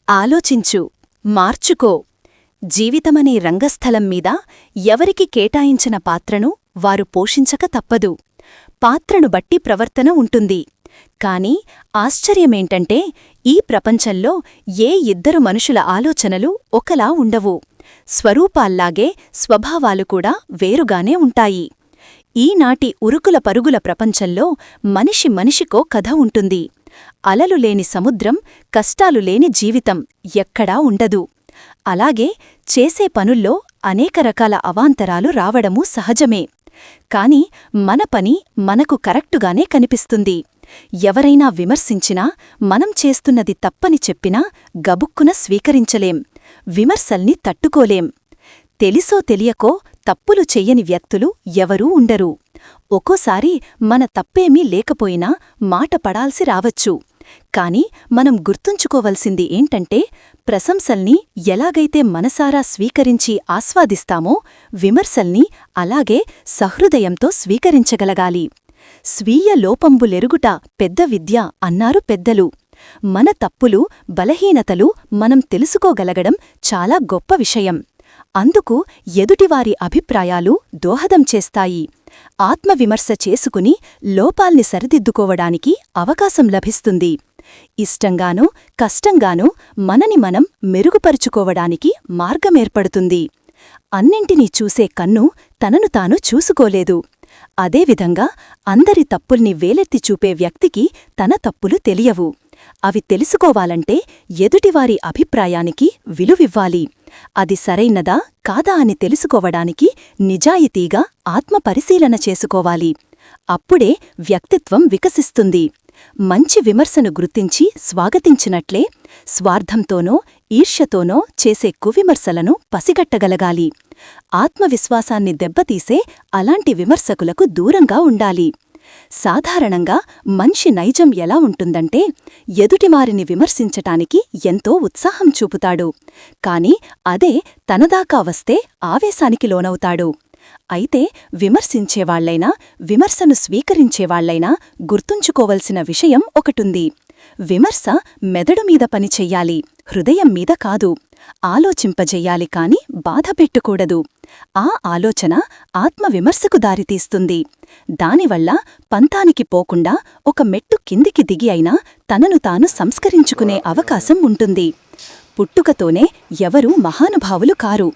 ఆలోచించు, మార్చుకో. జీవితమనే రంగస్థలం మీద ఎవరికి కేటాయించిన పాత్రను వారు పోషించక తప్పదు. పాత్రను బట్టి ప్రవర్తన ఉంటుంది. కాని ఆశ్చర్యమేంటంటే ఈ ప్రపంచంలో ఏ ఇద్దరు మనుషుల ఆలోచనలు ఒకలా ఉండవు. స్వరూపాల్లాగే స్వభావాలు కూడా వేరుగానే ఉంటాయి. ఈనాటి ఉరుకుల పరుగుల ప్రపంచంలో మనిషి మనిషికో కథ ఉంటుంది. అలలు లేని సముద్రం, కష్టాలు లేని జీవితం ఎక్కడా ఉండదు. అలాగే చేసే పనుల్లో అనేక రకాల అవాంతరాలు రావడమూ సహజమే. కాని మన పని మనకు కరెక్టుగానే కనిపిస్తుంది. ఎవరైనా విమర్శించినా, మనం చేస్తున్నది తప్పని చెప్పినా గబుక్కున స్వీకరించలేం. విమర్శల్ని తట్టుకోలేం. తెలిసో తెలియకో తప్పులు చెయ్యని వ్యక్తులు ఎవరూ ఉండరు. ఒక్కోసారి మన తప్పేమీ లేకపోయినా మాట పడాల్సి రావచ్చు. కాని మనం గుర్తుంచుకోవలసింది ఏంటంటే, ప్రశంసల్ని ఎలాగైతే మనసారా స్వీకరించి ఆస్వాదిస్తామో, విమర్శల్ని అలాగే సహృదయంతో స్వీకరించగలగాలి. స్వీయ లోపంబులెరుగుట పెద్ద విద్య అన్నారు పెద్దలు. మన తప్పులు, బలహీనతలు మనం తెలుసుకోగలగడం చాలా గొప్ప విషయం. అందుకు ఎదుటివారి అభిప్రాయాలు దోహదం చేస్తాయి. ఆత్మవిమర్శ చేసుకుని లోపాల్ని సరిదిద్దుకోవడానికి అవకాశం లభిస్తుంది. ఇష్టంగానో కష్టంగానో మనని మనం మెరుగుపరుచుకోవడానికి మార్గమేర్పడుతుంది. అన్నింటినీ చూసే కన్ను తనను తాను చూసుకోలేదు. అదేవిధంగా అందరి తప్పుల్ని వేలెత్తి చూపే వ్యక్తికి తన తప్పులు తెలియవు. అవి తెలుసుకోవాలంటే ఎదుటివారి అభిప్రాయానికి విలువివ్వాలి. అది సరైనదా కాదా అని తెలుసుకోవడానికి నిజాయితీగా ఆత్మపరిశీలన చేసుకోవాలి. అప్పుడే వ్యక్తిత్వం వికసిస్తుంది. మంచి విమర్శను గుర్తించి స్వాగతించినట్లే స్వార్థంతోనో ఈర్ష్యతోనో చేసే కువిమర్శలను పసిగట్టగలగాలి. ఆత్మవిశ్వాసాన్ని దెబ్బతీసే అలాంటి విమర్శకులకు దూరంగా ఉండాలి. సాధారణంగా మనిషి నైజం ఎలా ఉంటుందంటే, ఎదుటివారిని విమర్శించటానికి ఎంతో ఉత్సాహం చూపుతాడు. కాని అదే తనదాకా వస్తే ఆవేశానికి లోనవుతాడు. అయితే విమర్శించేవాళ్లైనా, విమర్శను స్వీకరించేవాళ్లైనా గుర్తుంచుకోవలసిన విషయం ఒకటుంది. విమర్శ మెదడు మీద పనిచెయ్యాలి, హృదయం మీద కాదు. ఆలోచింపజెయ్యాలి కాని బాధపెట్టుకూడదు. ఆ ఆలోచన ఆత్మవిమర్శకు దారితీస్తుంది. దానివల్ల పంతానికి పోకుండా ఒక మెట్టు కిందికి దిగి అయినా తనను తాను సంస్కరించుకునే అవకాశం ఉంటుంది. పుట్టుకతోనే ఎవరూ మహానుభావులు కారు.